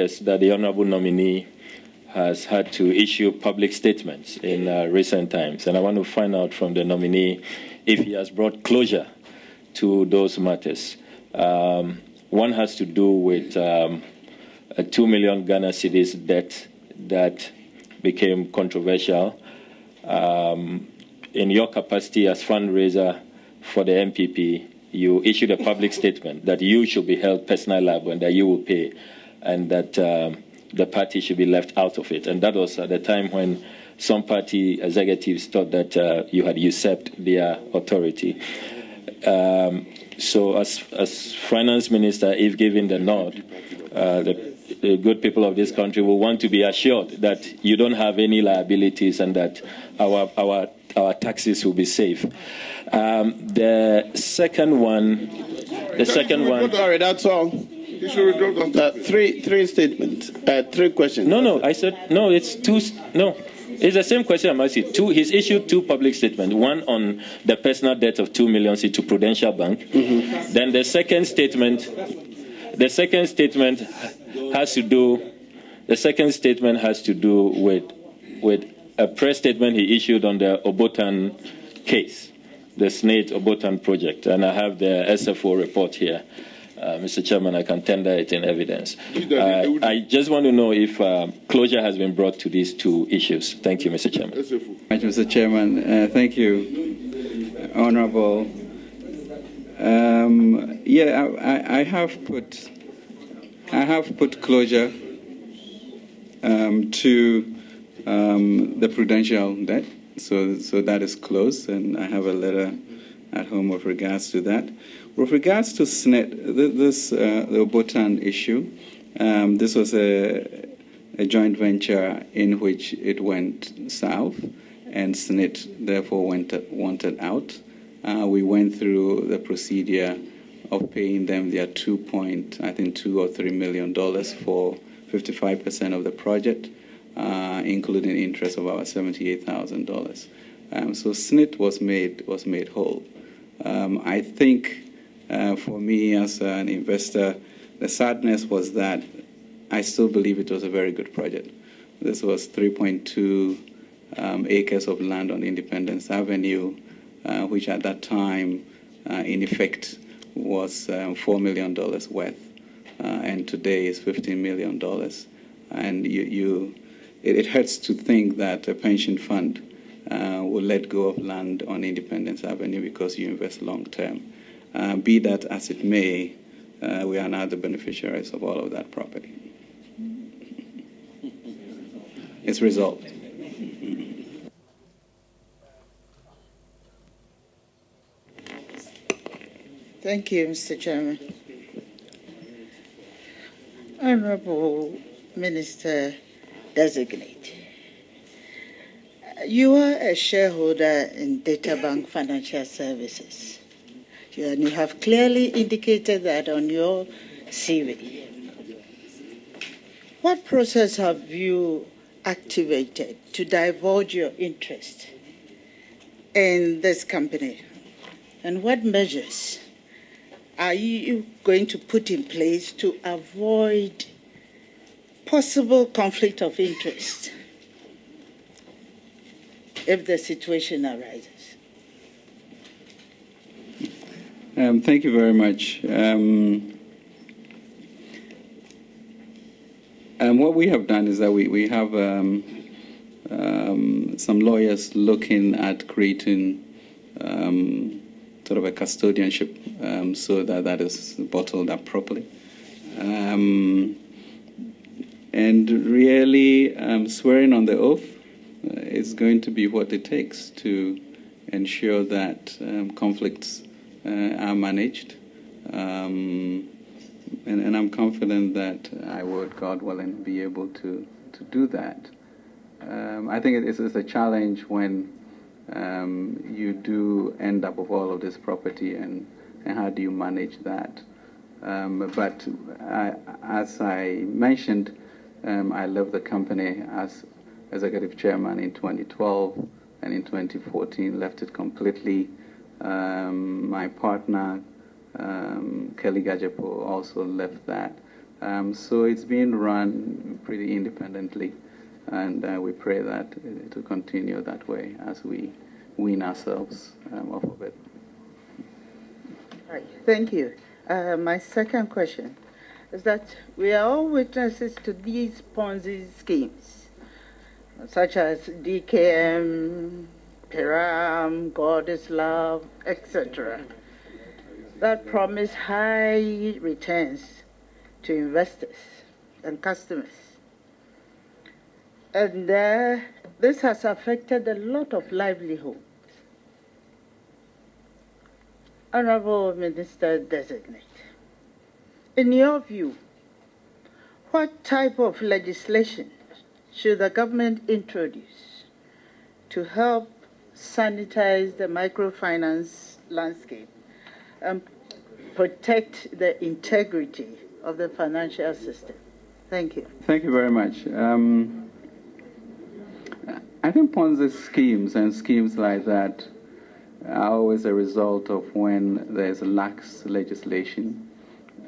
matters that the honorable nominee has had to issue public statements in recent times. And I want to find out from the nominee if he has brought closure to those matters. One has to do with a 2 million Ghana cedis debt that became controversial. In your capacity as fundraiser for the MPP, you issued a public statement that you should be held personally liable and that you will pay, and that the party should be left out of it. And that was at the time when some party executives thought that you had usurped their authority. So as finance minister, if given the nod, the good people of this country will want to be assured that you don't have any liabilities and that our taxes will be safe. The second one. Sorry, that's all. You should withdraw three statements, 3 questions. No, I said no. It's two. No, it's the same question I'm asking. He's issued 2 public statements. One on the personal debt of 2 million to Prudential Bank. Mm-hmm. Then the second statement has to do. The second statement has to do with a press statement he issued on the Obotan case, the SNAIT Obotan project, and I have the SFO report here. Mr. Chairman, I can tender it in evidence. I just want to know if closure has been brought to these 2 issues. Thank you, Mr. Chairman. Thank you, Mr. Chairman. Thank you, Honourable. I have put closure to the prudential debt, so that is closed, and I have a letter at home with regards to that. With regards to SNET, the Obotan issue, this was a joint venture in which it went south, and SNET therefore wanted out. We went through the procedure of paying them their $2 or $3 million for 55% of the project, including interest of about $78,000. So SNET was made whole. I think for me as an investor, the sadness was that I still believe it was a very good project. This was 3.2 acres of land on Independence Avenue, which at that time, in effect, was $4 million worth, and today is $15 million. And it hurts to think that a pension fund will let go of land on Independence Avenue because you invest long term. Be that as it may, we are now the beneficiaries of all of that property. It's resolved. Thank you, Mr. Chairman. Honourable Minister Designate, you are a shareholder in DataBank Financial Services, and you have clearly indicated that on your CV. What process have you activated to divulge your interest in this company, and what measures are you going to put in place to avoid possible conflict of interest if the situation arises? Thank you very much. What we have done is that we have some lawyers looking at creating sort of a custodianship so that is bottled up properly. And really, swearing on the oath is going to be what it takes to ensure that conflicts are managed. And I'm confident that I would, God willing, be able to do that. I think it's a challenge when you do end up with all of this property, and how do you manage that? But as I mentioned, I left the company as executive chairman in 2012, and in 2014 left it completely. My partner, Kelly Gajepo, also left that. So it's being run pretty independently, and we pray that it will continue that way as we wean ourselves off of it. All right, thank you. My second question is that we are all witnesses to these Ponzi schemes, such as DKM, Piram, God is Love, etc., that promise high returns to investors and customers. And this has affected a lot of livelihoods. Honorable Minister Designate, in your view, what type of legislation should the government introduce to help sanitize the microfinance landscape and protect the integrity of the financial system? Thank you. Thank you very much. I think Ponzi schemes and schemes like that are always a result of when there's lax legislation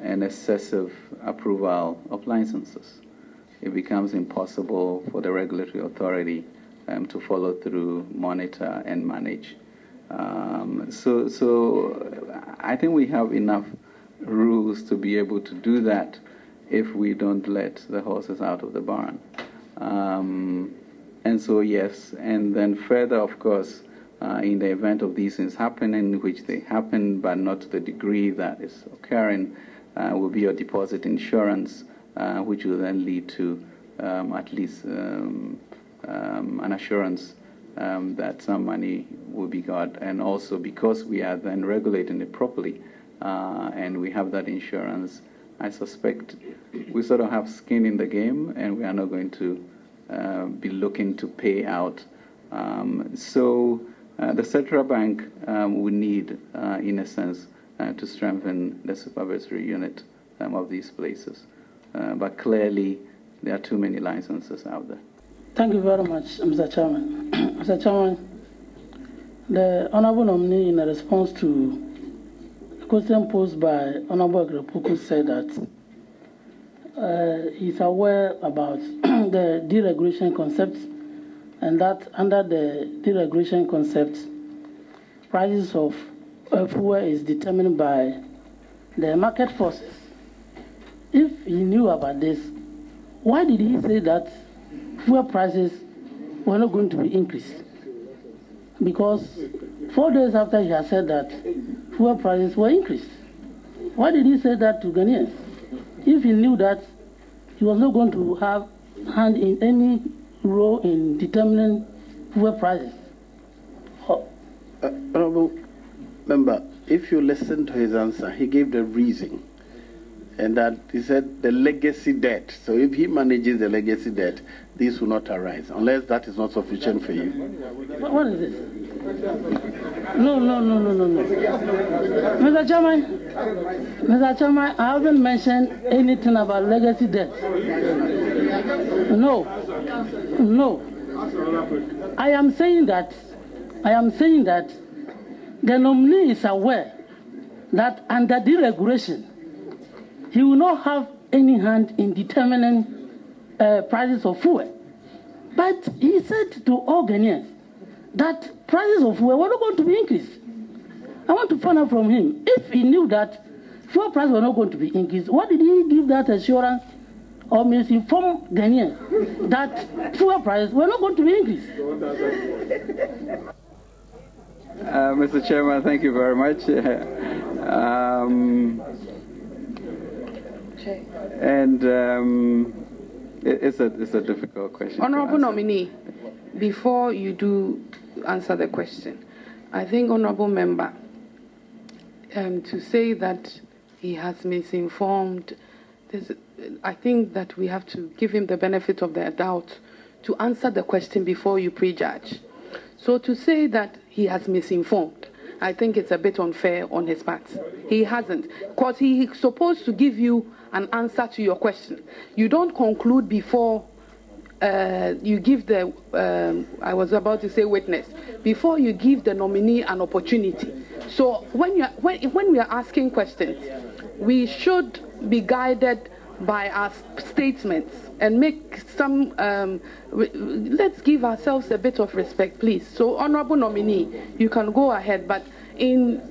and excessive approval of licenses. It becomes impossible for the regulatory authority to follow through, monitor, and manage. So I think we have enough rules to be able to do that if we don't let the horses out of the barn. And so, yes, and then further, of course, in the event of these things happening, which they happen, but not to the degree that is occurring, will be a deposit insurance, which will then lead to at least an assurance that some money will be got. And also because we are then regulating it properly and we have that insurance, I suspect we sort of have skin in the game and we are not going to be looking to pay out. So the central bank would need, in a sense, to strengthen the supervisory unit of these places. But clearly, there are too many licenses out there. Thank you very much, Mr. Chairman. Mr. Chairman, the Honorable nominee, in a response to a question posed by Honorable Agrepuku, said that he's aware about the deregulation concept, and that under the deregulation concept, prices of fuel is determined by the market forces. If he knew about this, why did he say that fuel prices were not going to be increased? Because 4 days after he had said that fuel prices were increased. Why did he say that to Ghanaians? If he knew that he was not going to have hand in any role in determining fuel prices. Honorable Member, if you listen to his answer, he gave the reason. And that he said the legacy debt. So if he manages the legacy debt, this will not arise, unless that is not sufficient for you. What is this? No. Mr. Chairman, I haven't mentioned anything about legacy debt. No. I am saying that the nominee is aware that under deregulation, he will not have any hand in determining prices of fuel. But he said to all Ghanaians that prices of fuel were not going to be increased. I want to find out from him, if he knew that fuel prices were not going to be increased, why did he give that assurance or misinform Ghanaians that fuel prices were not going to be increased? Mr. Chairman, thank you very much. It's a difficult question. Honorable nominee, before you do answer the question, I think, Honorable Member, to say that he has misinformed, I think that we have to give him the benefit of the doubt to answer the question before you prejudge. So to say that he has misinformed, I think it's a bit unfair on his part. He hasn't, because he's supposed to give you an answer to your question. You don't conclude before you give the, I was about to say witness, before you give the nominee an opportunity. So when we are asking questions, we should be guided by our statements and make some, let's give ourselves a bit of respect, please. So, Honorable Nominee, you can go ahead, but in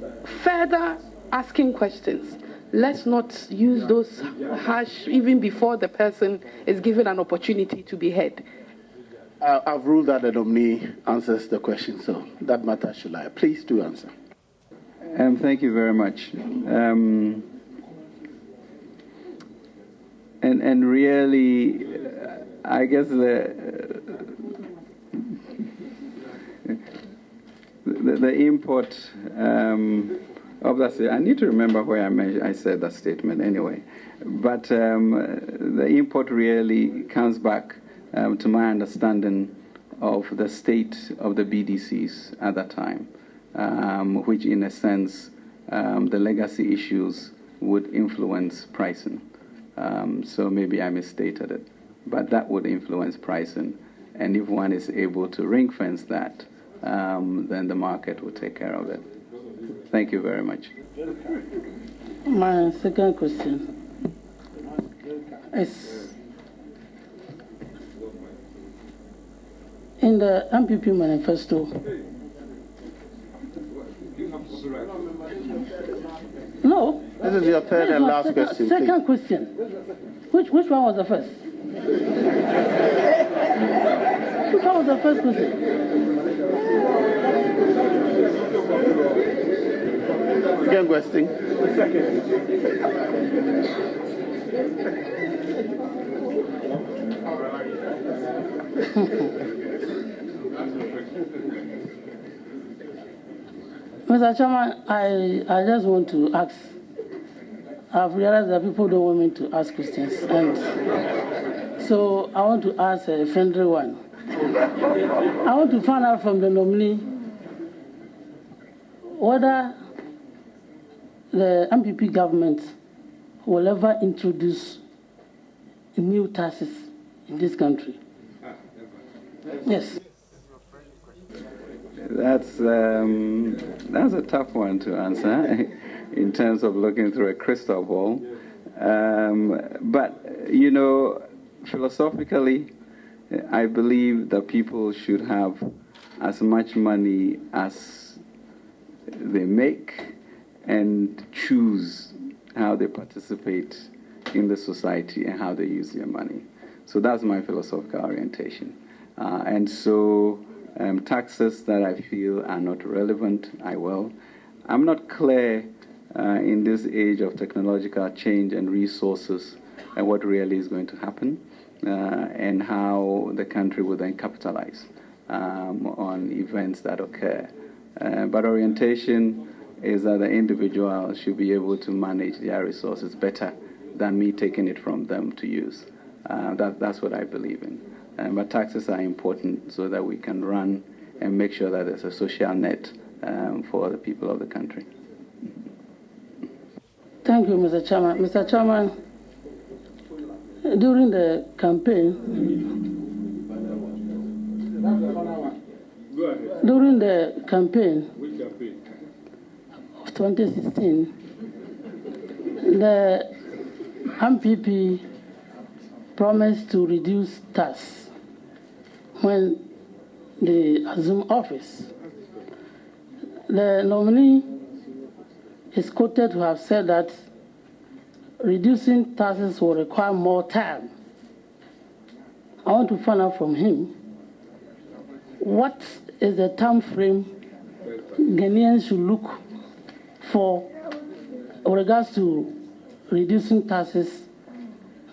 further asking questions, let's not use those harsh, even before the person is given an opportunity to be heard. I've ruled that the nominee answers the question, so that matter should lie. Please do answer. Thank you very much. And really, I guess the import, obviously, I need to remember where I said that statement anyway. But the import really comes back to my understanding of the state of the BDCs at that time, which in a sense, the legacy issues would influence pricing. So maybe I misstated it, but that would influence pricing. And if one is able to ring fence that, then the market will take care of it. Thank you very much. My second question is, in the MPP manifesto, no. This is your third and last question. Second question. Which one was the first? Which one was the first question? Again, question. Mr. Chairman, I just want to ask. I've realized that people don't want me to ask questions, and so I want to ask a friendly one. I want to find out from the nominee whether the MPP government will ever introduce new taxes in this country. Yes. That's a tough one to answer in terms of looking through a crystal ball. But, you know, philosophically, I believe that people should have as much money as they make and choose how they participate in the society and how they use their money. So that's my philosophical orientation. And so taxes that I feel are not relevant, I will. I'm not clear in this age of technological change and resources and what really is going to happen and how the country will then capitalize on events that occur. But orientation is that the individual should be able to manage their resources better than me taking it from them to use. That's what I believe in. But taxes are important so that we can run and make sure that there's a social net for the people of the country. Thank you, Mr. Chairman. Mr. Chairman, during the campaign, of 2016, the MPP promised to reduce tax when they assume office. The nominee is quoted to have said that reducing taxes will require more time. I want to find out from him, what is the time frame Ghanaians should look for with regards to reducing taxes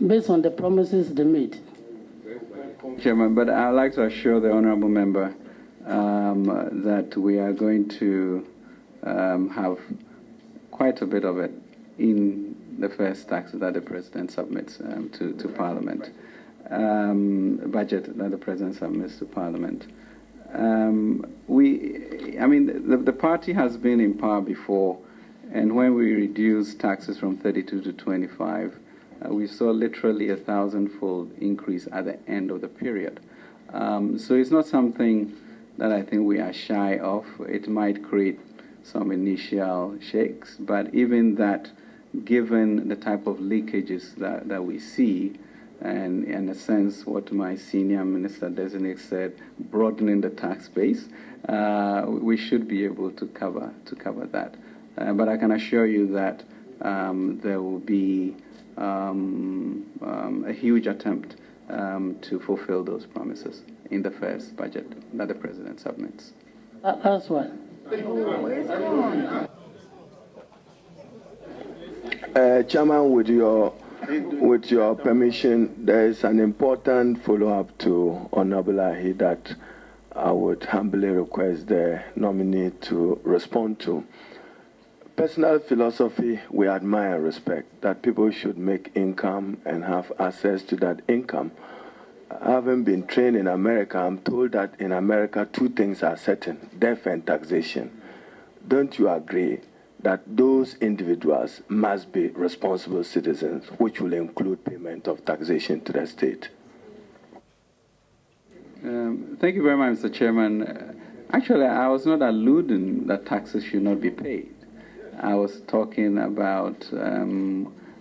based on the promises they made? Chairman, but I'd like to assure the honourable member that we are going to have quite a bit of it in the first tax that the President submits to Parliament, budget that the President submits to Parliament. The party has been in power before, and when we reduced taxes from 32 to 25, we saw literally 1,000-fold increase at the end of the period. So it's not something that I think we are shy of. It might create some initial shakes, but even that given the type of leakages that we see, and in a sense, what my senior minister designate said, broadening the tax base, we should be able to cover that. But I can assure you that there will be a huge attempt to fulfill those promises in the first budget that the president submits. Last one. Chairman, with your permission, there is an important follow-up to Honorable Ahi that I would humbly request the nominee to respond to. Personal philosophy, we admire and respect that people should make income and have access to that income. Having been trained in America, I'm told that in America 2 things are certain: death and taxation. Don't you agree that those individuals must be responsible citizens, which will include payment of taxation to the state? Thank you very much, Mr. Chairman. Actually, I was not alluding that taxes should not be paid. I was talking about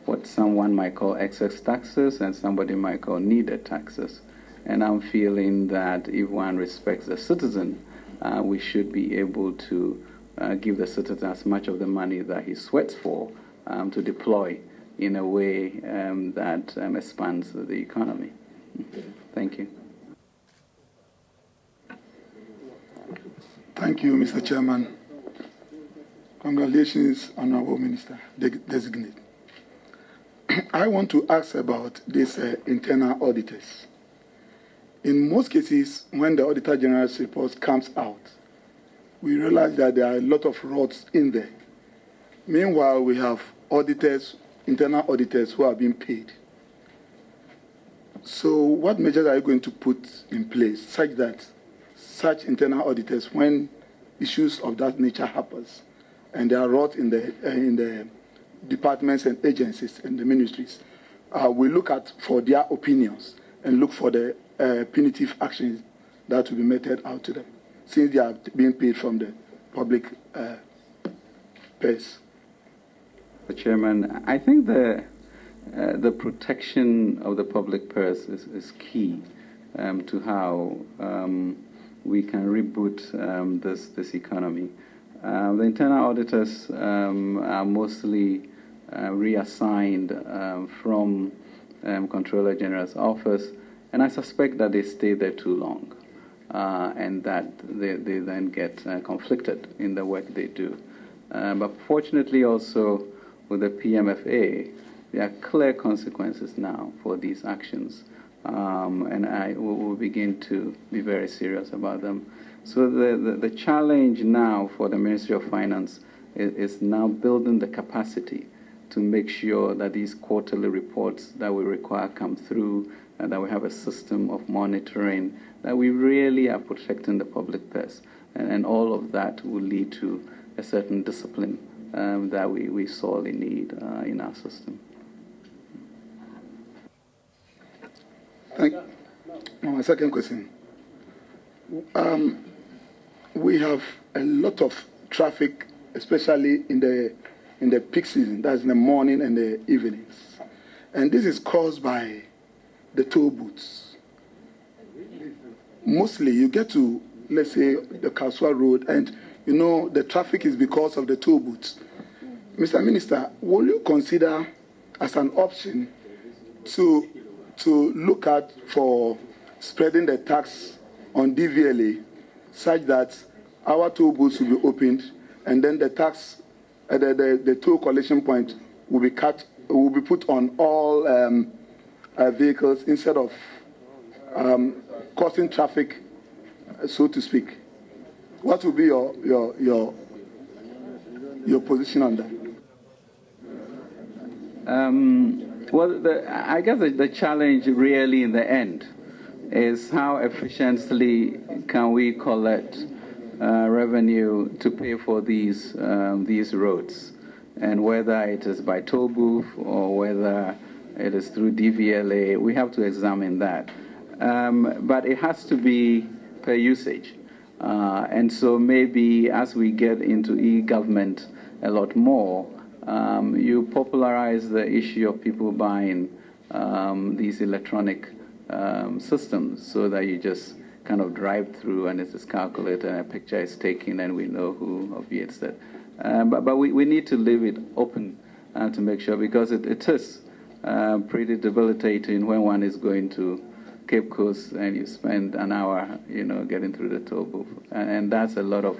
what someone might call excess taxes and somebody might call needed taxes. And I'm feeling that if one respects the citizen, we should be able to give the citizen as much of the money that he sweats for to deploy in a way that expands the economy. Thank you. Thank you, Mr. Chairman. Congratulations, Honorable Minister Designate. I want to ask about these internal auditors. In most cases, when the Auditor General's report comes out, we realize that there are a lot of rods in there. Meanwhile, we have auditors, internal auditors who are being paid. So what measures are you going to put in place such that such internal auditors, when issues of that nature happens, and they are wrought in the departments and agencies and the ministries, we look at for their opinions and look for the punitive actions that will be meted out to them, since they are being paid from the public purse? Mr. Chairman, I think the protection of the public purse is key to how we can reboot this economy. The internal auditors are mostly reassigned from Comptroller General's office, and I suspect that they stay there too long and that they then get conflicted in the work they do. But fortunately also with the PMFA, there are clear consequences now for these actions, and I will begin to be very serious about them. So the challenge now for the Ministry of Finance is now building the capacity to make sure that these quarterly reports that we require come through, and that we have a system of monitoring, that we really are protecting the public purse. And all of that will lead to a certain discipline that we sorely need in our system. My second question. We have a lot of traffic, especially in the peak season, that's in the morning and the evenings. And this is caused by the toll booths. Mostly you get to, let's say, the Kaswa Road, and you know the traffic is because of the toll booths. Mr. Minister, will you consider as an option to look at for spreading the tax on DVLA such that our toll booths will be opened, and then the tax, the toll collection point will be put on all vehicles instead of causing traffic, so to speak? What will be your position on that? Well, I guess the challenge really in the end is how efficiently can we collect revenue to pay for these roads, and whether it is by toll booth or whether it is through DVLA, we have to examine that. But it has to be per usage. And so maybe as we get into e-government a lot more, You popularize the issue of people buying these electronic systems so that you just kind of drive through and it is calculated and a picture is taken and we know who obviates that. But we need to leave it open to make sure, because it is pretty debilitating when one is going to Cape Coast and you spend an hour, getting through the toll booth. And that's a lot of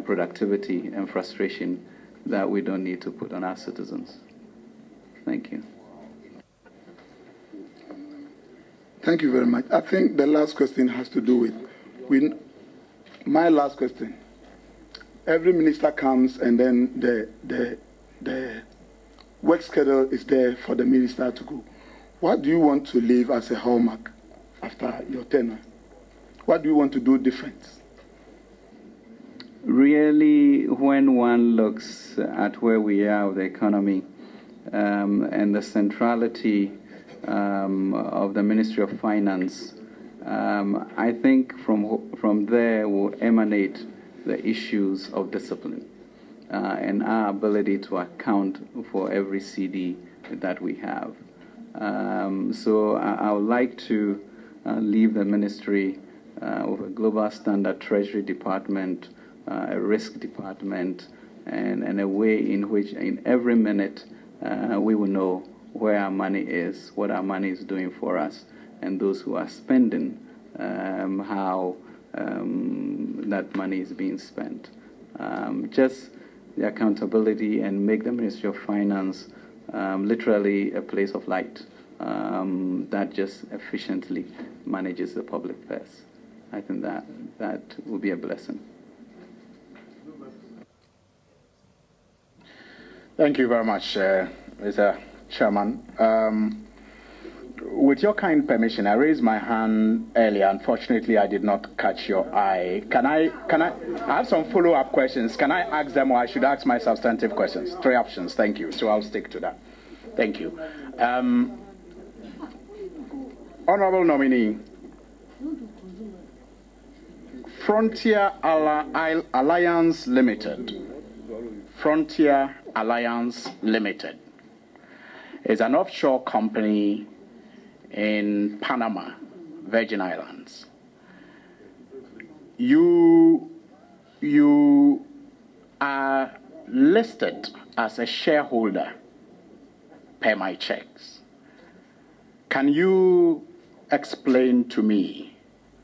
productivity and frustration that we don't need to put on our citizens. Thank you. Thank you very much. I think the last question has to do with my last question. Every minister comes and then the work schedule is there for the minister to go. What do you want to leave as a hallmark after your tenure? What do you want to do different? Really, when one looks at where we are with the economy and the centrality of the Ministry of Finance, I think from there will emanate the issues of discipline and our ability to account for every CD that we have. So I would like to leave the ministry with a global standard treasury department, a risk department, and a way in which in every minute we will know where our money is, what our money is doing for us, and those who are spending, how that money is being spent. Just the accountability and make the Ministry of Finance literally a place of light that just efficiently manages the public purse. I think that will be a blessing. Thank you very much, Mr. Chairman. With your kind permission, I raised my hand earlier. Unfortunately, I did not catch your eye. Can I have some follow-up questions? Can I ask them, or I should ask my substantive questions? 3 options. Thank you. So I'll stick to that. Thank you. Honorable nominee, Frontier Alliance Limited. Frontier Alliance Limited is an offshore company in Panama, Virgin Islands. You are listed as a shareholder per my checks. Can you explain to me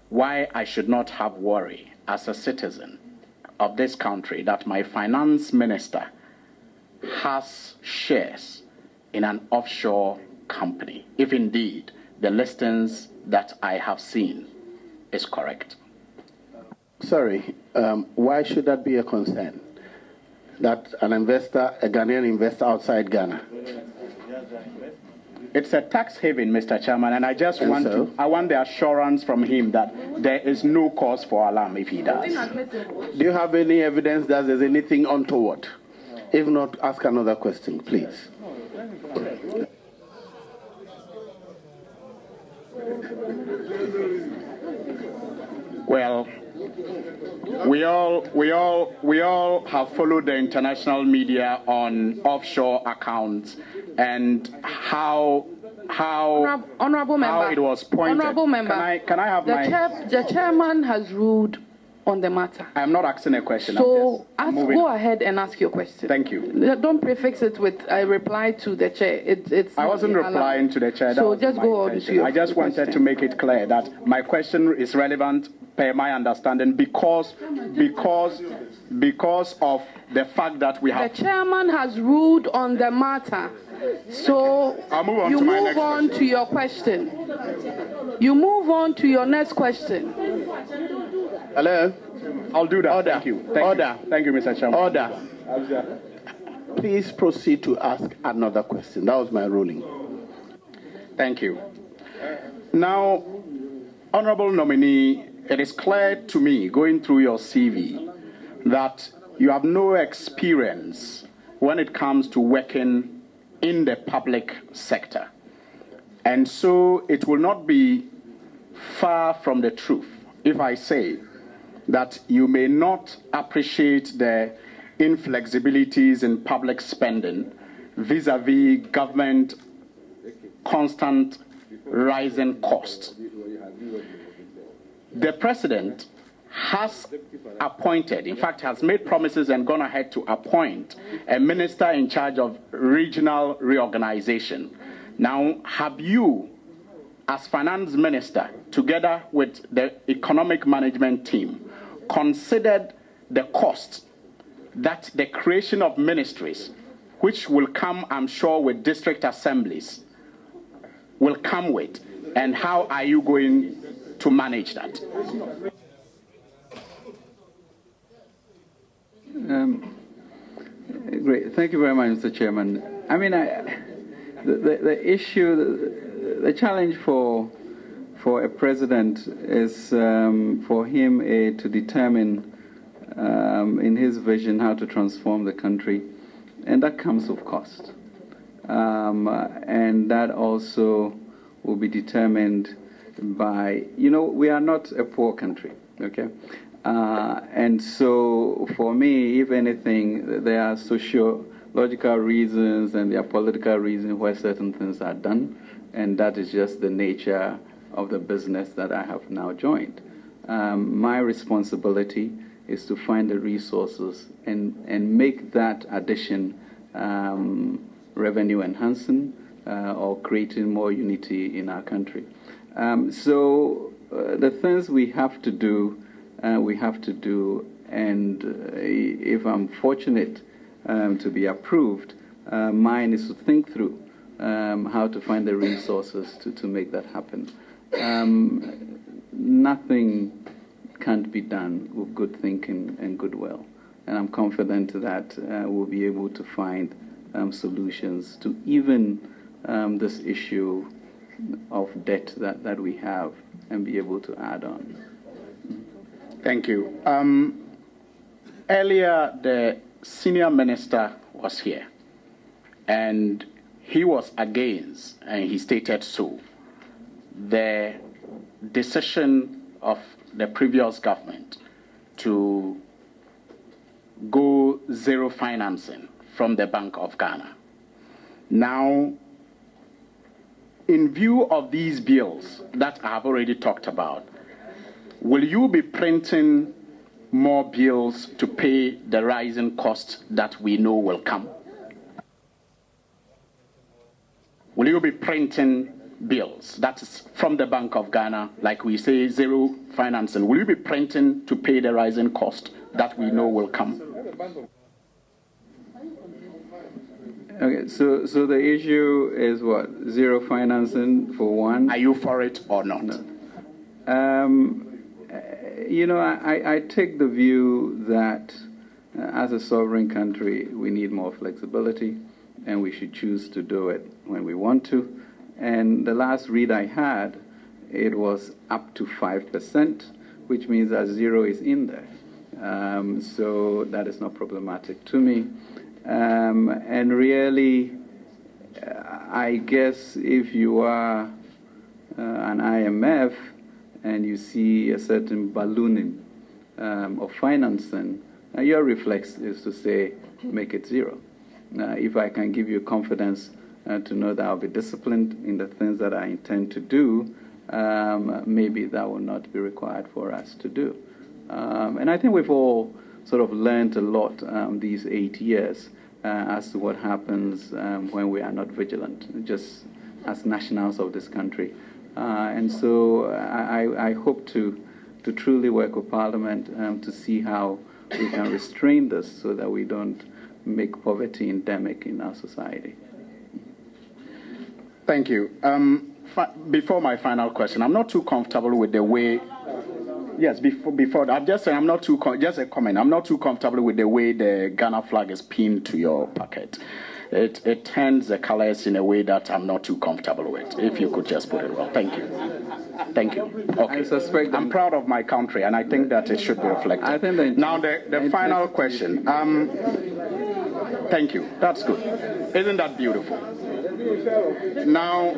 why I should not have worry as a citizen of this country that my finance minister has shares in an offshore company, if indeed the listings that I have seen is correct? Sorry, why should that be a concern? That an investor, a Ghanaian investor outside Ghana? It's a tax haven, Mr. Chairman, and I just want the assurance from him that there is no cause for alarm if he does. Do you have any evidence that there's anything untoward? If not, ask another question, please. Well, we all have followed the international media on offshore accounts and how Honorable member, it was pointed. Honorable member, can I have the chairman has ruled on the matter. I am not asking a question. So go ahead and ask your question. Thank you. Don't prefix it with a reply to the chair. I wasn't replying to the chair. So just go on to your I just wanted to make it clear that my question is relevant per my understanding because of the fact that we have... The chairman has ruled on the matter. So you move on to your question. You move on to your next question. Hello? I'll do that. Order. Thank you. Thank you, Mr. Chairman. Order. Please proceed to ask another question. That was my ruling. Thank you. Now, honorable nominee, it is clear to me, going through your CV, that you have no experience when it comes to working in the public sector. And so it will not be far from the truth if I say that you may not appreciate the inflexibilities in public spending vis-a-vis government constant rising costs. The president has appointed, in fact, has made promises and gone ahead to appoint a minister in charge of regional reorganization. Now, have you, as finance minister, together with the economic management team, considered the cost that the creation of ministries, which will come, I'm sure, with district assemblies, will come with, and how are you going to manage that? Great. Thank you very much, Mr. Chairman. I mean, the issue, the challenge for a president is for him to determine in his vision how to transform the country, and that comes with cost. And that also will be determined by, we are not a poor country, okay? And so for me, if anything, there are sociological reasons and there are political reasons why certain things are done, and that is just the nature of the business that I have now joined. My responsibility is to find the resources and make that addition revenue enhancing or creating more unity in our country. So the things we have to do, and if I'm fortunate to be approved, mine is to think through how to find the resources to make that happen. Nothing can't be done with good thinking and goodwill, and I'm confident that we'll be able to find solutions to even this issue of debt that we have and be able to add on. Thank you. Earlier, the senior minister was here, and he was against, and he stated so, the decision of the previous government to go zero financing from the Bank of Ghana. Now, in view of these bills that I have already talked about, will you be printing more bills to pay the rising costs that we know will come? Will you be printing bills, that is from the Bank of Ghana, like we say, zero financing? Will you be printing to pay the rising cost that we know will come? Okay, so the issue is what? Zero financing for one? Are you for it or not? No. I take the view that as a sovereign country, we need more flexibility, and we should choose to do it when we want to. And the last read I had, it was up to 5%, which means that zero is in there. So that is not problematic to me. And really, I guess if you are an IMF and you see a certain ballooning of financing, your reflex is to say, make it zero. If I can give you confidence to know that I'll be disciplined in the things that I intend to do, maybe that will not be required for us to do. And I think we've all sort of learned a lot these 8 years as to what happens when we are not vigilant, just as nationals of this country. And so I hope to truly work with Parliament to see how we can restrain this so that we don't make poverty endemic in our society. Thank you. Before my final question, I'm not too comfortable with the way. Yes, before I'm just saying I'm not too. Just a comment. I'm not too comfortable with the way the Ghana flag is pinned to your packet. It turns the colors in a way that I'm not too comfortable with. If you could just put it well. Thank you. Thank you. Okay. I suspect I'm proud of my country, and I think that it should be reflected. I think now the final question. Thank you. That's good. Isn't that beautiful? Now,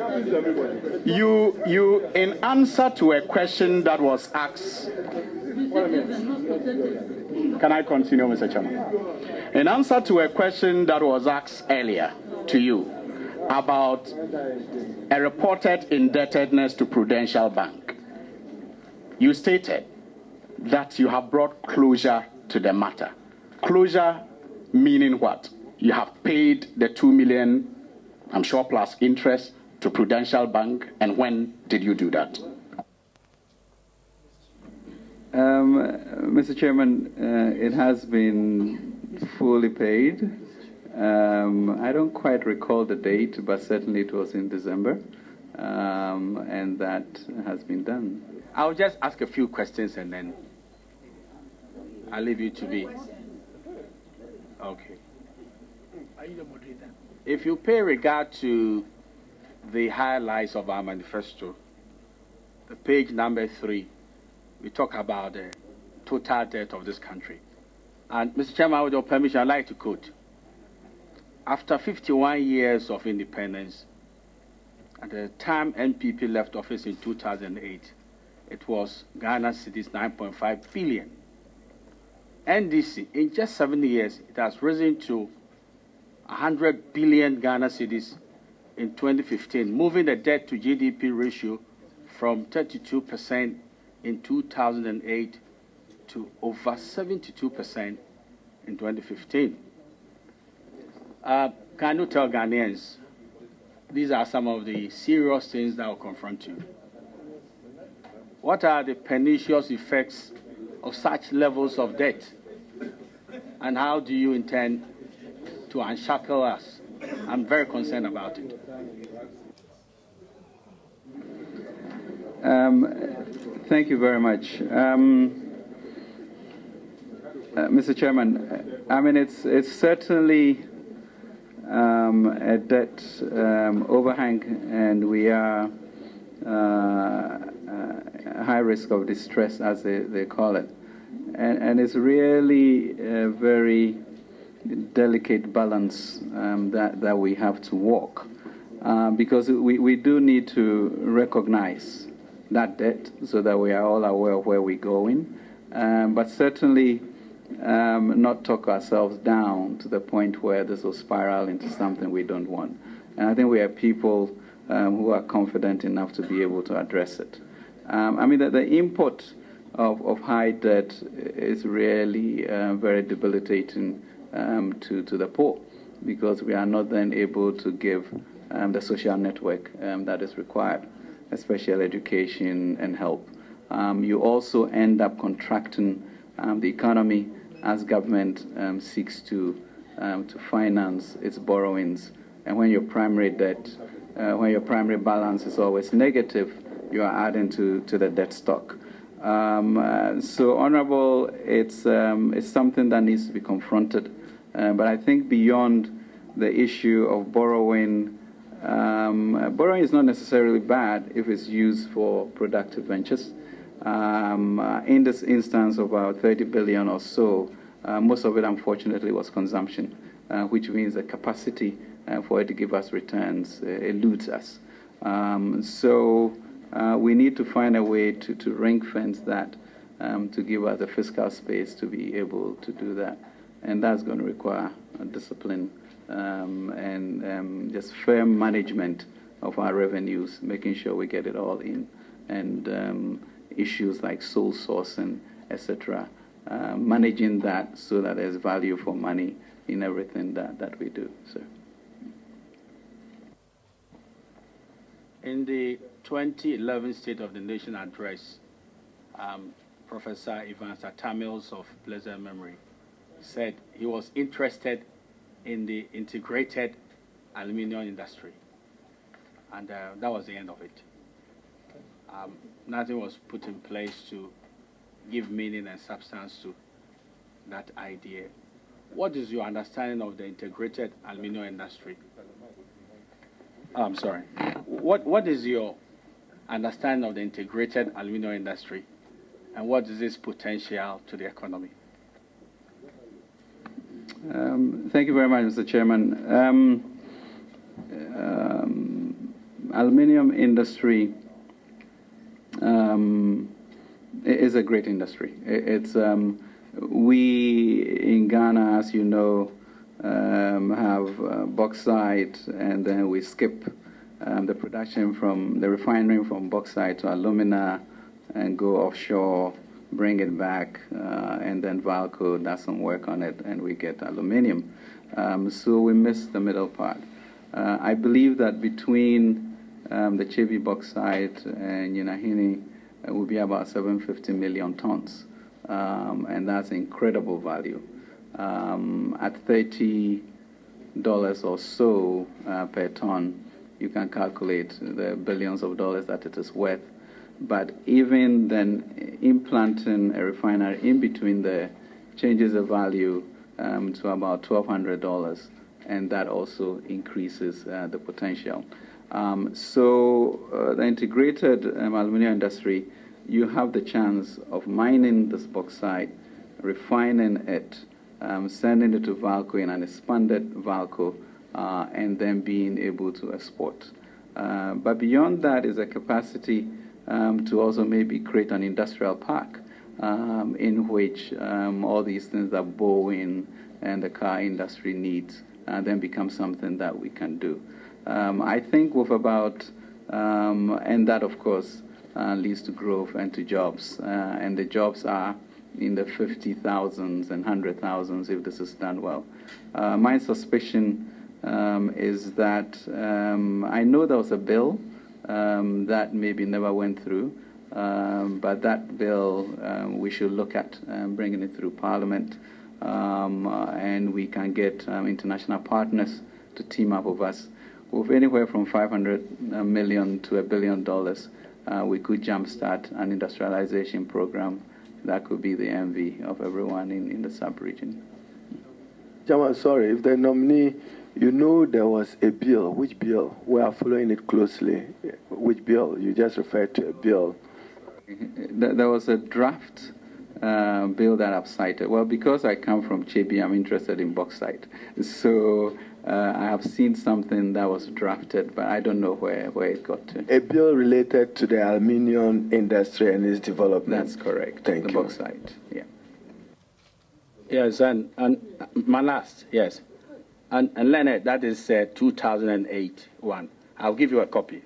you in answer to a question that was asked. Can I continue, Mr. Chairman? In answer to a question that was asked earlier to you about a reported indebtedness to Prudential Bank, you stated that you have brought closure to the matter. Closure meaning what? You have paid the 2 million, I'm sure, plus interest to Prudential Bank, and when did you do that? Mr. Chairman, it has been fully paid. I don't quite recall the date, but certainly it was in December, and that has been done. I'll just ask a few questions and then I'll leave you to be. Okay. If you pay regard to the highlights of our manifesto, the page number 3, we talk about the total debt of this country. And Mr. Chairman, with your permission, I'd like to quote. After 51 years of independence, at the time NPP left office in 2008, it was Ghana cedis 9.5 billion. NDC, in just 7 years, it has risen to 100 billion Ghana cedis in 2015, moving the debt to GDP ratio from 32% in 2008 to over 72% in 2015. Can you tell Ghanaians, these are some of the serious things that will confront you. What are the pernicious effects of such levels of debt? And how do you intend to unshackle us? I'm very concerned about it. Thank you very much. Mr. Chairman, I mean, it's certainly a debt overhang, and we are high risk of distress, as they call it. And it's really a very delicate balance that we have to walk, because we do need to recognize that debt so that we are all aware of where we're going, but certainly not talk ourselves down to the point where this will spiral into something we don't want. And I think we are people who are confident enough to be able to address it. I mean, the input of high debt is really very debilitating to the poor, because we are not then able to give the social network that is required, especially education and help. You also end up contracting the economy as government seeks to finance its borrowings. And when your primary debt, when your primary balance is always negative, you are adding to the debt stock. So, Honourable, it's something that needs to be confronted. But I think beyond the issue of borrowing, borrowing is not necessarily bad if it's used for productive ventures. In this instance of about 30 billion or so, most of it, unfortunately, was consumption, which means the capacity for it to give us returns eludes us. So we need to find a way to ring fence that, to give us the fiscal space to be able to do that. And that's going to require discipline and just firm management of our revenues, making sure we get it all in, and issues like sole sourcing, etc., managing that so that there's value for money in everything that we do. So, in the 2011 State of the Nation address, Professor Evans Tamils of blessed memory said he was interested in the integrated aluminium industry, and that was the end of it. Nothing was put in place to give meaning and substance to that idea. What is your understanding of the integrated aluminium industry? I'm sorry. What is your understanding of the integrated aluminium industry, and what is its potential to the economy? Thank you very much, Mr. Chairman. Aluminium industry is a great industry. It's We in Ghana, as you know, have bauxite, and then we skip the production from the refinery from bauxite to alumina and go offshore, bring it back, and then Valco does some work on it, and we get aluminium. So we miss the middle part. I believe that between the Chebi bauxite and Yinahini, it will be about 750 million tons, and that's incredible value. At $30 or so per ton, you can calculate the billions of dollars that it is worth. But even then, implanting a refinery in between there changes the value to about $1,200, and that also increases the potential. So the integrated aluminum industry, you have the chance of mining this bauxite, refining it, sending it to Valco in an expanded Valco, and then being able to export. But beyond that is a capacity to also maybe create an industrial park in which all these things that Boeing and the car industry needs then become something that we can do. I think with about, and that of course leads to growth and to jobs, and the jobs are in the 50,000s and 100,000s if this is done well. My suspicion is that I know there was a bill that maybe never went through, but that bill we should look at bringing it through Parliament, and we can get international partners to team up with us. With anywhere from $500 million to $1 billion, we could jumpstart an industrialization program that could be the envy of everyone in the sub-region. Chairman, sorry, if the nominee, you know there was a bill. Which bill? We are following it closely. Which bill? You just referred to a bill. There was a draft bill that I've cited. Well, because I come from Chebi, I'm interested in bauxite. So I have seen something that was drafted, but I don't know where it got to. A bill related to the aluminium industry and its development. That's correct. Thank the you. Bauxite, yeah. Yes, and my last, yes. And Leonard, that is 2008 one. I'll give you a copy.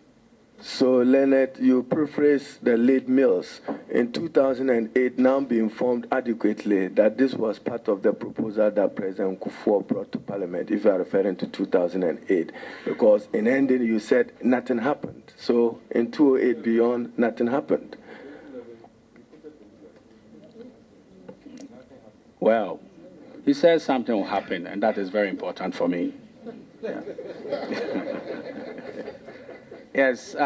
So, Leonard, you prefaced the late Mills in 2008, now be informed adequately that this was part of the proposal that President Kufuor brought to Parliament, if you are referring to 2008, because in ending you said nothing happened. So, in 2008 beyond, nothing happened. Well, he says something will happen, and that is very important for me. Yeah. Yes,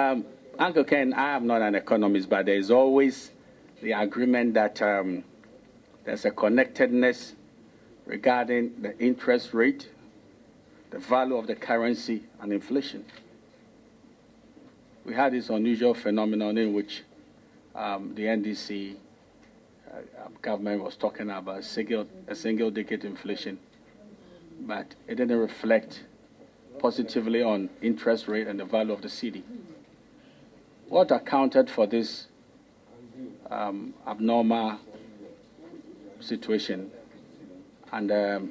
Uncle Ken, I am not an economist, but there is always the agreement that there's a connectedness regarding the interest rate, the value of the currency, and inflation. We had this unusual phenomenon in which the NDC government was talking about a single-digit inflation, but it didn't reflect positively on interest rate and the value of the cedi. What accounted for this abnormal situation, and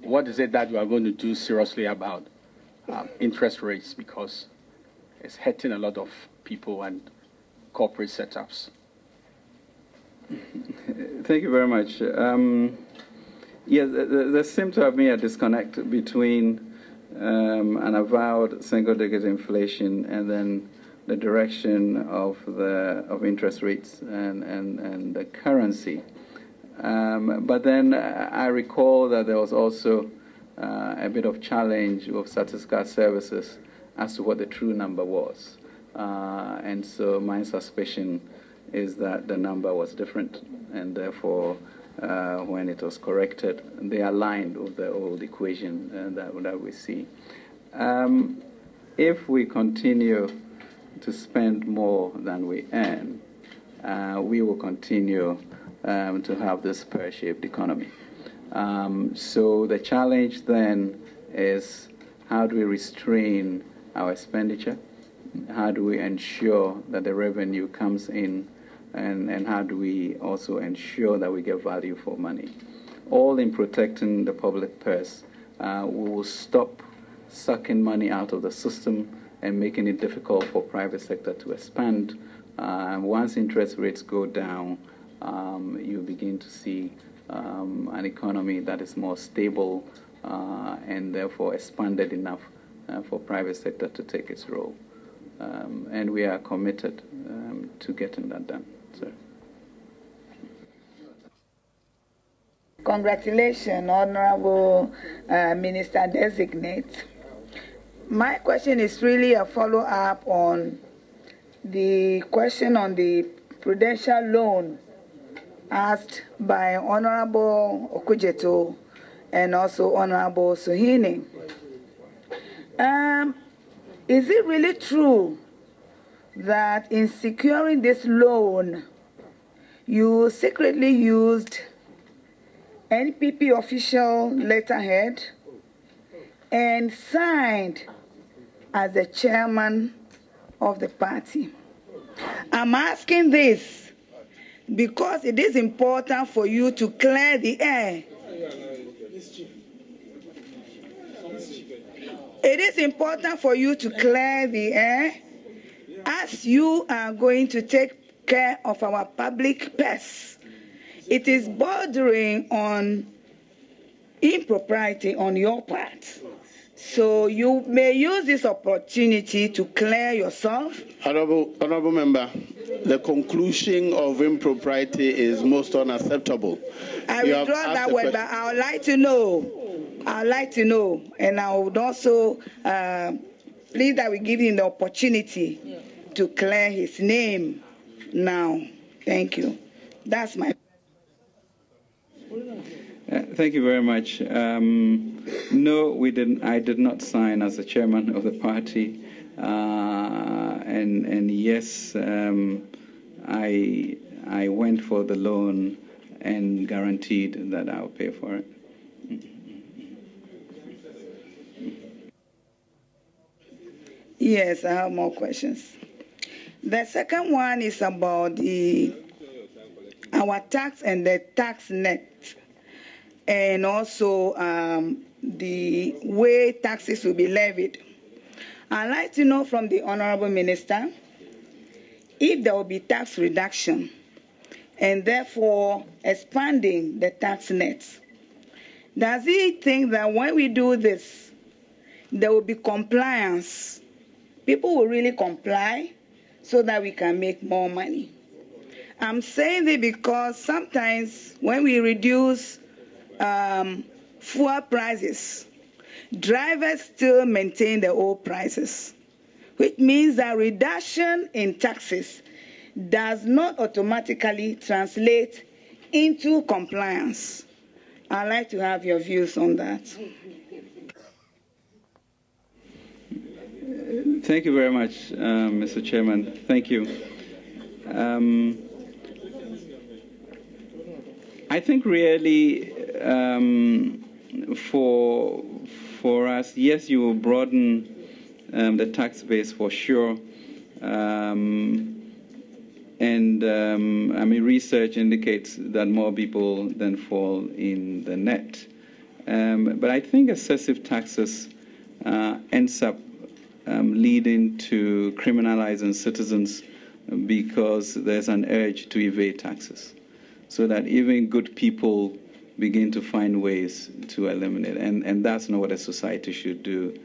what is it that you are going to do seriously about interest rates, because it's hurting a lot of people and corporate setups? Thank you very much. Yes, there seems to have been a disconnect between an avowed single-digit inflation and then the direction of interest rates and the currency. But then I recall that there was also a bit of challenge with statistical services as to what the true number was. And so my suspicion is that the number was different, and therefore when it was corrected, they aligned with the old equation that we see. If we continue to spend more than we earn, we will continue to have this pear-shaped economy. So the challenge then is, how do we restrain our expenditure? How do we ensure that the revenue comes in and how do we also ensure that we get value for money. All in protecting the public purse. We will stop sucking money out of the system and making it difficult for private sector to expand. Once interest rates go down, you begin to see an economy that is more stable and therefore expanded enough for private sector to take its role. And we are committed to getting that done. So. Congratulations, Honorable Minister-designate. My question is really a follow-up on the question on the prudential loan asked by Honorable Okujeto and also Honorable Suhini. Is it really true that in securing this loan, you secretly used NPP official letterhead and signed as the chairman of the party? I'm asking this because it is important for you to clear the air. It is important for you to clear the air as you are going to take care of our public purse. It is bordering on impropriety on your part. So you may use this opportunity to clear yourself. Honorable Member, the conclusion of impropriety is most unacceptable. I withdraw that word, but I would like to know. I would like to know, and I would also please that we give him the opportunity to clear his name now. Thank you. That's my. Thank you very much. No, we didn't. I did not sign as the chairman of the party, and yes, I went for the loan and guaranteed that I'll pay for it. Yes, I have more questions. The second one is about our tax and the tax net, and also the way taxes will be levied. I'd like to know from the Honorable Minister if there will be tax reduction and therefore expanding the tax net. Does he think that when we do this, there will be compliance? People will really comply so that we can make more money. I'm saying this because sometimes when we reduce fuel prices, drivers still maintain the old prices, which means that reduction in taxes does not automatically translate into compliance. I'd like to have your views on that. Thank you very much, Mr. Chairman. Thank you. I think really for us, yes, you will broaden the tax base for sure. I mean, research indicates that more people then fall in the net. But I think excessive taxes ends up leading to criminalizing citizens because there's an urge to evade taxes, so that even good people begin to find ways to eliminate. And that's not what a society should do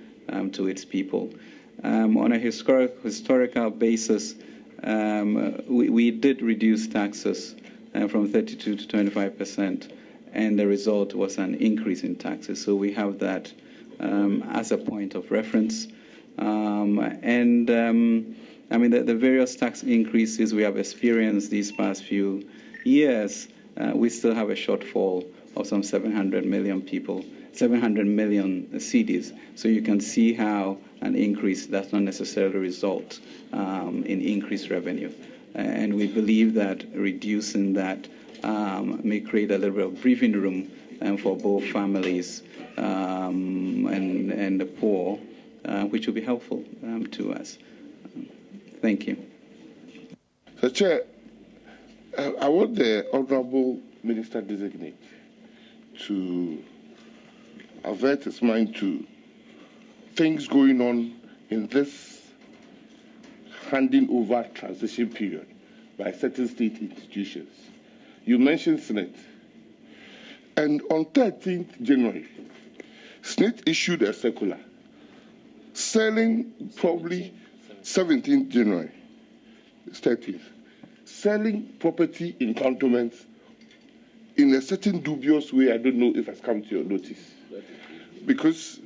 to its people. On a historical basis, we did reduce taxes from 32 to 25%, and the result was an increase in taxes. So we have that as a point of reference. I mean, the various tax increases we have experienced these past few years, we still have a shortfall of some 700 million cedis. So you can see how an increase does not necessarily result in increased revenue. And we believe that reducing that may create a little bit of breathing room for both families and the poor, which will be helpful to us. Thank you. So, Chair, I want the Honorable Minister-designate to avert his mind to things going on in this handing over transition period by certain state institutions. You mentioned SNET. And on 13th January, SNET issued a circular selling, probably 17th January, it's 13th, selling property in cantonments in a certain dubious way. I don't know if it's come to your notice. Because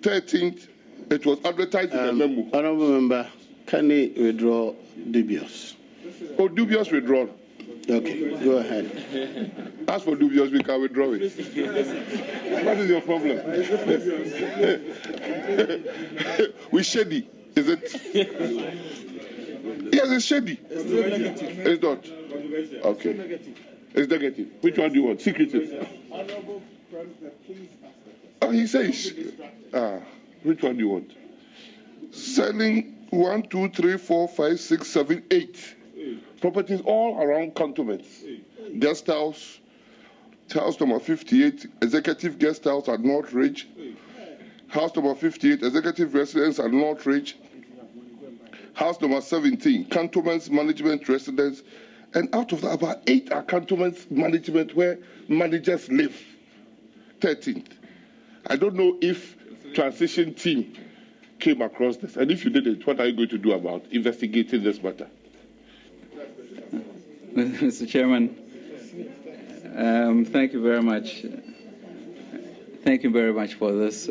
13th, it was advertised in a memo. Honorable Member, can he withdraw dubious? Oh, dubious withdrawn. Okay, go ahead. As for dubious, we can withdraw it. What is your problem? We shady, is it? Yes, it's shady. It's not. Okay. It's negative. Which one do you want? Secretive. Oh, he says. Which one do you want? Selling 1, 2, 3, 4, 5, 6, 7, 8 properties all around cantonments. Guest house, house number 58, executive guest house at Northridge. House number 58, executive residence at Northridge. House number 17, cantonments management residence. And out of that, about 8 are cantonments management where managers live. 13th. I don't know if transition team came across this. And if you didn't, what are you going to do about investigating this matter? Mr. Chairman, thank you very much. Thank you very much for this.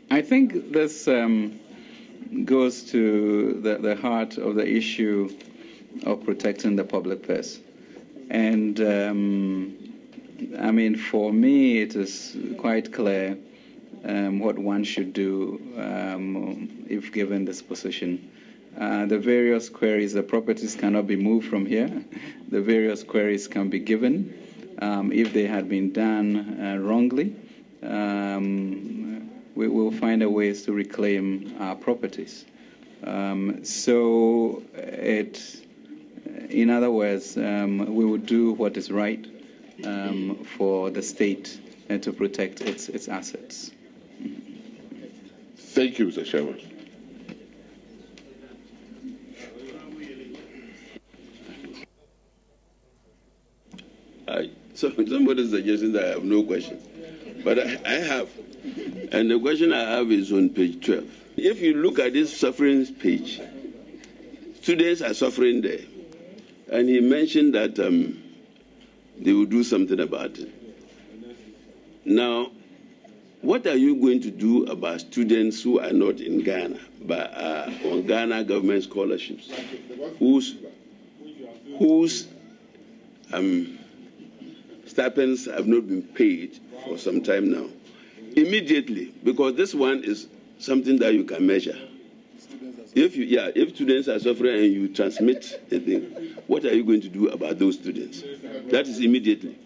I think this goes to the heart of the issue of protecting the public purse. And I mean, for me, it is quite clear what one should do if given this position. The various queries, the properties cannot be moved from here. The various queries can be given. If they had been done wrongly, we will find a ways to reclaim our properties. So in other words, we will do what is right for the state to protect its assets. Thank you, Mr. Chairman. So somebody suggesting that I have no question, but I have. And the question I have is on page 12. If you look at this suffering page, students are suffering there. And he mentioned that they will do something about it. Now, what are you going to do about students who are not in Ghana, but are on Ghana government scholarships, whose stipends have not been paid for some time now? Immediately, because this one is something that you can measure. If students are suffering and you transmit the thing, what are you going to do about those students? That is immediately.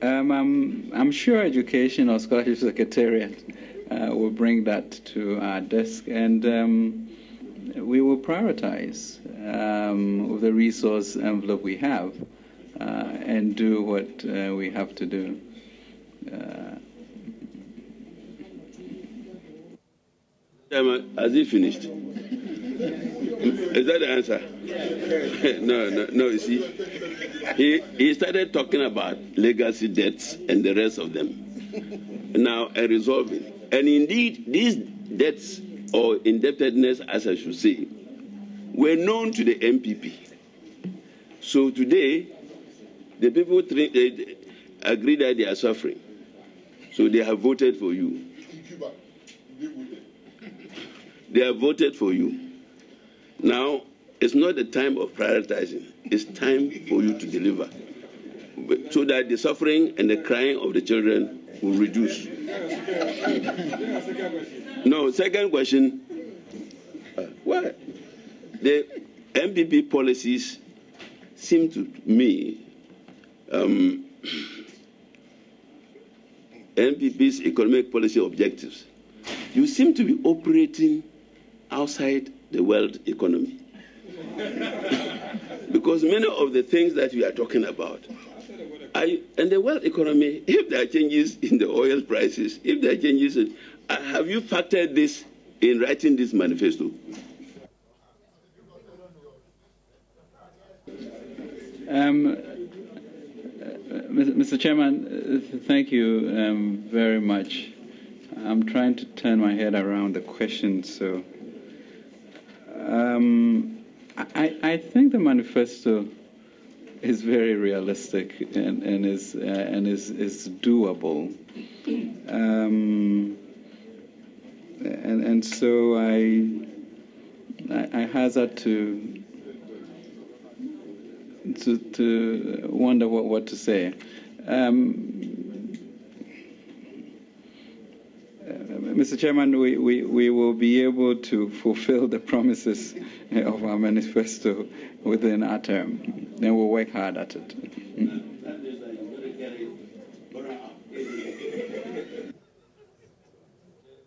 I'm sure Education or Scholarship Secretariat will bring that to our desk, and we will prioritize with the resource envelope we have and do what we have to do. Has he finished? Is that the answer? No, you see. He started talking about legacy debts and the rest of them. Now, resolving. And indeed, these debts or indebtedness, as I should say, were known to the MPP. So today, the people agree that they are suffering. So they have voted for you. They have voted for you. Now, it's not the time of prioritizing. It's time for you to deliver, so that the suffering and the crying of the children will reduce. No, second question. Well, the MPP policies seem to me, MPP's economic policy objectives you seem to be operating outside the world economy. Because many of the things that we are talking about, and the world economy, if there are changes in the oil prices, if there are changes, have you factored this in writing this manifesto? Mr. Chairman, thank you very much. I'm trying to turn my head around the question, so I think the manifesto is very realistic and is doable, and so I hazard to wonder what to say. Mr. Chairman, we will be able to fulfill the promises of our manifesto within our term, and we'll work hard at it.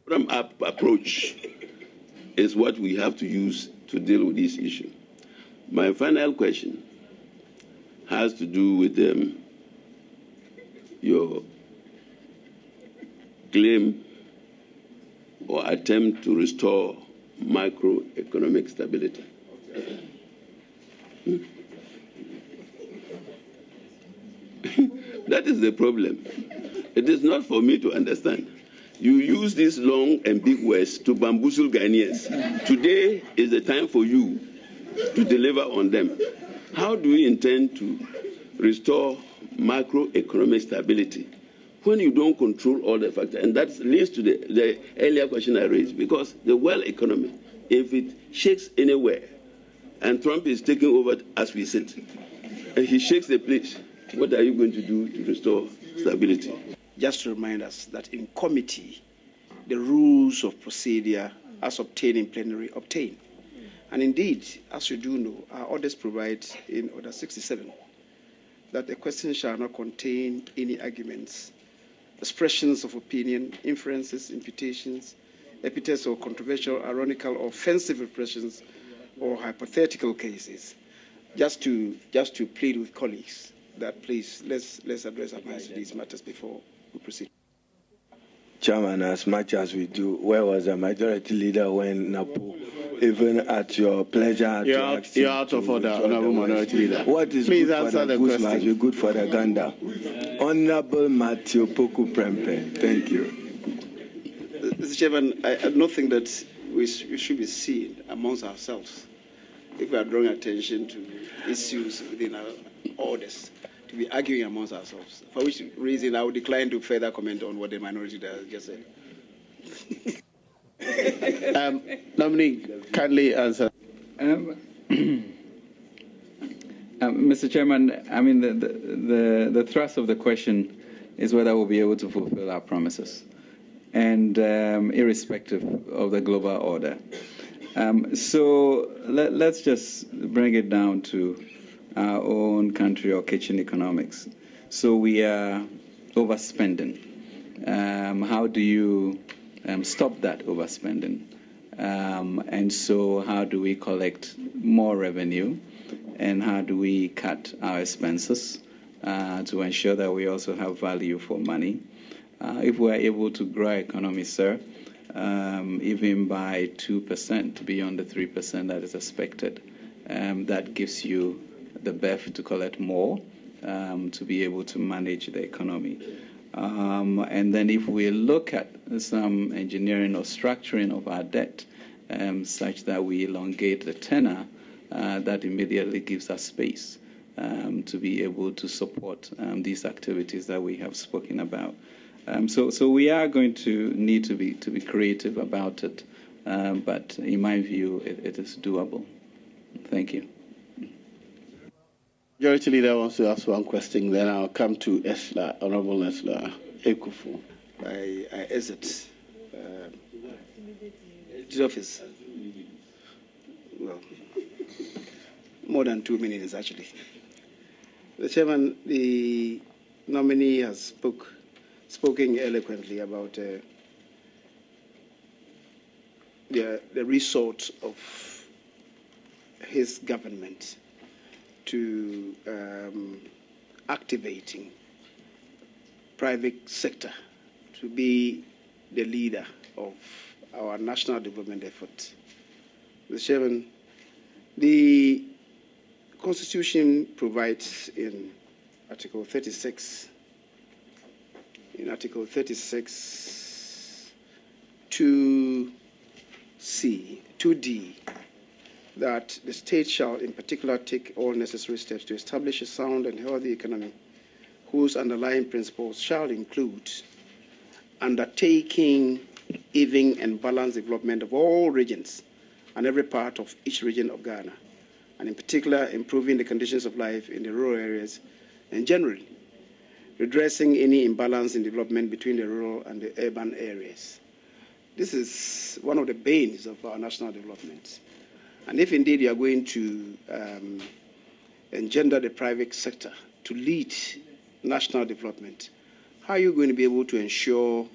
Bottom-up approach is what we have to use to deal with this issue. My final question has to do with your claim or attempt to restore macroeconomic stability. That is the problem. It is not for me to understand. You use these long and big words to bamboozle Ghanaians. Today is the time for you to deliver on them. How do we intend to restore macroeconomic stability when you don't control all the factors? And that leads to the earlier question I raised, because the world economy, if it shakes anywhere, and Trump is taking over as we sit, and he shakes the place, what are you going to do to restore stability? Just to remind us that in committee, the rules of procedure as obtained in plenary obtain. And indeed, as you do know, our orders provide in Order 67 that the question shall not contain any arguments, expressions of opinion, inferences, imputations, epithets or controversial, ironical, or offensive expressions, or hypothetical cases. Just to plead with colleagues that please let's address our minds to these matters before we proceed. Chairman, as much as we do, where was the majority leader when Napo, even at your pleasure? You're out of order, Honorable Minority Leader. What is Please good answer for the the goose question. must be good for the gander. Honorable Matthew Poku Prempe, thank you. Mr. Chairman, I don't think that we should be seen amongst ourselves if we are drawing attention to issues within our orders, to be arguing amongst ourselves, for which reason I would decline to further comment on what the minority does just said. Dominic, kindly answer. Mr. Chairman, I mean, the thrust of the question is whether we'll be able to fulfill our promises, and irrespective of the global order. So let's just bring it down to our own country or kitchen economics. So we are overspending. How do you stop that overspending? And so how do we collect more revenue? And how do we cut our expenses to ensure that we also have value for money? If we're able to grow our economy, sir, even by 2% beyond the 3% that is expected, that gives you the BEF to collect more to be able to manage the economy. And then if we look at some engineering or structuring of our debt such that we elongate the tenor, that immediately gives us space to be able to support these activities that we have spoken about. So we are going to need to be creative about it, but in my view, it is doable. Thank you. Majority Leader wants to ask one question, then I'll come to Esla, Honorable Esla Ekufu. I exit the office. Well, more than 2 minutes, actually. The Chairman, the nominee has spoken eloquently about the resort of his government to activating private sector to be the leader of our national development effort. Mr. Chairman, the Constitution provides in Article 36, 2D, that the state shall in particular take all necessary steps to establish a sound and healthy economy whose underlying principles shall include undertaking even and balanced development of all regions and every part of each region of Ghana, and in particular improving the conditions of life in the rural areas and generally redressing any imbalance in development between the rural and the urban areas. This is one of the banes of our national development. And if indeed you are going to engender the private sector to lead national development, how are you going to be able to ensure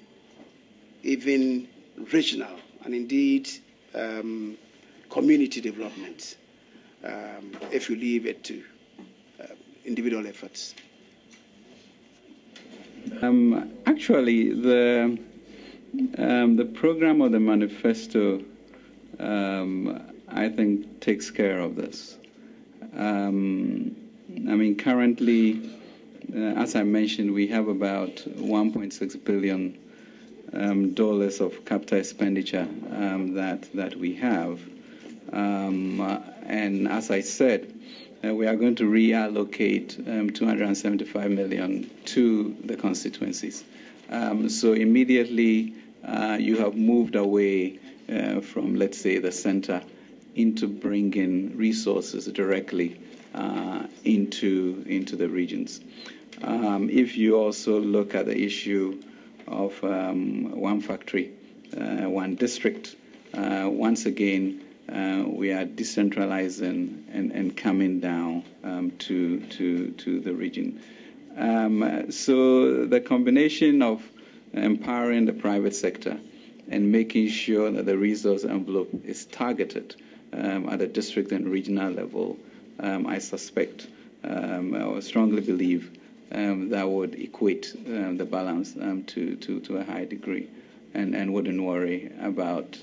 even regional and indeed community development if you leave it to individual efforts? Actually, the program or the manifesto, I think, takes care of this. I mean, currently, as I mentioned, we have about $1.6 billion of capital expenditure that we have. And as I said, we are going to reallocate $275 million to the constituencies. So immediately you have moved away from, let's say, the center into bringing resources directly into the regions. If you also look at the issue of one factory, one district, once again, we are decentralizing and coming down to the region. So the combination of empowering the private sector and making sure that the resource envelope is targeted at the district and regional level, I suspect, or strongly believe, that would equate the balance to a high degree and wouldn't worry about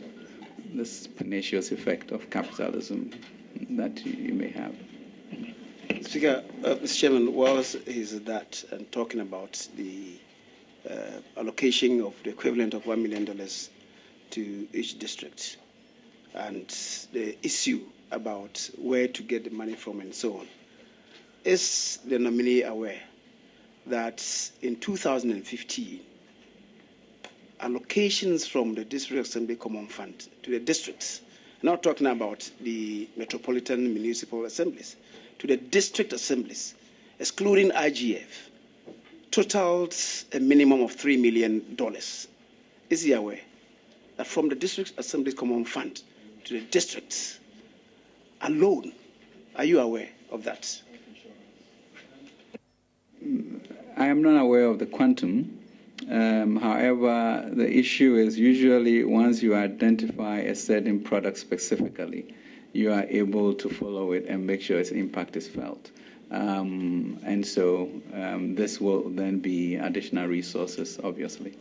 this pernicious effect of capitalism that you may have. Speaker, Mr. Chairman, whilst he's that and talking about the allocation of the equivalent of $1 million to each district and the issue about where to get the money from and so on, is the nominee aware that in 2015, allocations from the District Assembly Common Fund to the districts, I'm not talking about the metropolitan municipal assemblies, to the district assemblies, excluding IGF, totaled a minimum of $3 million. Is he aware that from the District Assembly Common Fund to the districts alone, are you aware of that? I am not aware of the quantum. However, the issue is usually once you identify a certain product specifically, you are able to follow it and make sure its impact is felt. And so this will then be additional resources, obviously.